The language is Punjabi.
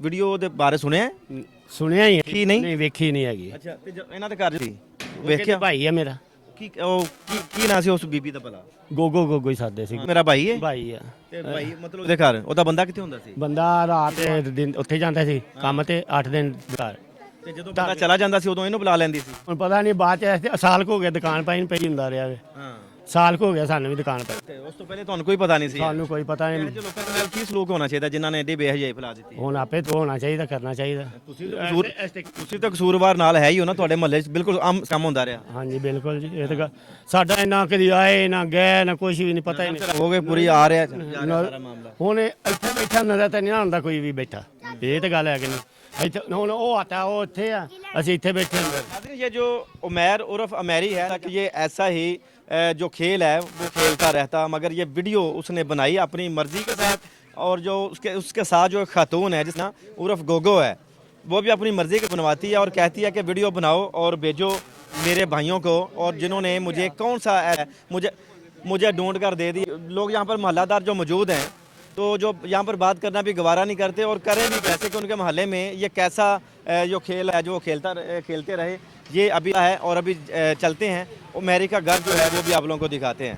ਵੀਡੀਓ ਦੇ ਬਾਰੇ ਸੁਣਿਆ? ਸੁਣਿਆ ਹੀ ਕੀ ਨਹੀਂ? ਨਹੀਂ ਵੇਖੀ ਨਹੀਂ ਹੈਗੀ। ਅੱਛਾ, ਤੇ ਇਹਨਾਂ ਦੇ ਘਰ ਸੀ ਵੇਖਿਆ ਭਾਈ ਹੈ ਮੇਰਾ। ਕੀ ਉਹ ਕੀ ਨਾਂ ਸੀ ਉਸ ਬੀਬੀ ਦਾ ਭਲਾ? ਗੋਗੋ ਹੀ ਸਾਦੇ ਸੀ। ਮੇਰਾ ਭਾਈ ਹੈ। ਭਾਈ ਆ ਤੇ ਭਾਈ ਮਤਲਬ ਉਹਦੇ ਘਰ ਉਹਦਾ ਬੰਦਾ ਕਿੱਥੇ ਹੁੰਦਾ ਸੀ? ਬੰਦਾ ਰਾਤ ਦਿਨ ਉੱਥੇ ਜਾਂਦਾ ਸੀ ਕੰਮ ਤੇ 8 ਦਿਨ ਘਰ। ਤੇ ਜਦੋਂ ਬੰਦਾ ਚਲਾ ਜਾਂਦਾ ਸੀ ਉਦੋਂ ਇਹਨੂੰ ਬੁਲਾ ਲੈਂਦੀ ਸੀ? ਹੁਣ ਪਤਾ ਨਹੀਂ ਬਾਅਦ ਚ ਸਾਲ ਕੁ ਹੋ ਗਿਆ ਦੁਕਾਨ ਪਾਈ ਨੂੰ ਪਈ ਹੁੰਦਾ ਰਿਹਾ ਵੇ। ਹਾਂ, ਸਾਲ ਕੁ ਹੋ ਗਿਆ ਸਾਨੂੰ ਵੀ ਦੁਕਾਨ ਪਾਈ। ਤੇ ਉਸ ਤੋਂ ਪਹਿਲੇ ਤੁਹਾਨੂੰ ਕੋਈ ਪਤਾ ਨਹੀਂ ਸੀ? ਸਾਨੂੰ ਕੋਈ ਪਤਾ ਨਹੀਂ। ਜੋ ਲੋਕਾਂ ਦੇ ਨਾਲ ਕੀ ਸਲੂਕ ਹੋਣਾ ਚਾਹੀਦਾ ਜਿਨ੍ਹਾਂ ਨੇ ਐਡੀ ਬੇਹਯਾਈ ਫੈਲਾ ਦਿੱਤੀ? ਹੁਣ ਆਪੇ ਤੋਂ ਹੋਣਾ ਚਾਹੀਦਾ, ਕਰਨਾ ਚਾਹੀਦਾ। ਤੁਸੀਂ ਤਾਂ ਕਸੂਰਵਾਰ ਨਾਲ ਹੈ ਹੀ ਹੋ ਨਾ, ਤੁਹਾਡੇ ਮਹੱਲੇ 'ਚ ਬਿਲਕੁਲ ਆਮ ਕੰਮ ਹੁੰਦਾ ਰਿਹਾ। ਹਾਂਜੀ ਬਿਲਕੁਲ ਜੀ, ਇਹ ਤਾਂ ਸਾਡਾ ਇੰਨਾ ਕਦੀ ਆਏ ਨਾ ਗਏ ਨਾ ਕੁਝ ਵੀ ਨਹੀਂ, ਪਤਾ ਹੀ ਨਹੀਂ। ਹੋ ਗਏ ਪੂਰੀ ਆ ਰਿਹਾ ਸਾਰਾ ਮਾਮਲਾ। ਹੁਣ ਇੱਥੇ ਬੈਠਾ ਨਜ਼ਰ ਤਾਂ ਨਹੀਂ ਆਉਂਦਾ ਕੋਈ ਵੀ ਬੈਠਾ, ਇਹ ਤਾਂ ਗੱਲ ਹੈ ਕਿ ਨਹੀਂ। ਇੱਥੇ ਹੁਣ ਉਹ ਆਤਾ ਉਹ ਇੱਥੇ ਆ, ਅਸੀਂ ਇੱਥੇ बैठे अंदर। ये जो उमैर उर्फ अमेरी है कि ये ऐसा ही जो खेल है वो खेलता रहता, मगर ये वीडियो उसने बनाई अपनी मर्जी के साथ, और जो उसके साथ जो खातून है जिसना उर्फ गोगो है वो भी अपनी मर्जी की बनवाती है और कहती है कि वीडियो बनाओ और भेजो मेरे भाइयों को, और जिन्होंने मुझे कौन सा मुझे ढूंढ कर दे दी। लोग यहाँ पर मोहल्लादार जो मौजूद हैं तो जो यहाँ पर बात करना भी गवारा नहीं करते और करें भी कैसे कि उनके मोहल्ले में ये कैसा जो खेल है जो खेलते रहे ये अभी है। और अभी चलते हैं और मैरी का घर जो है वो भी आप लोगों को दिखाते हैं।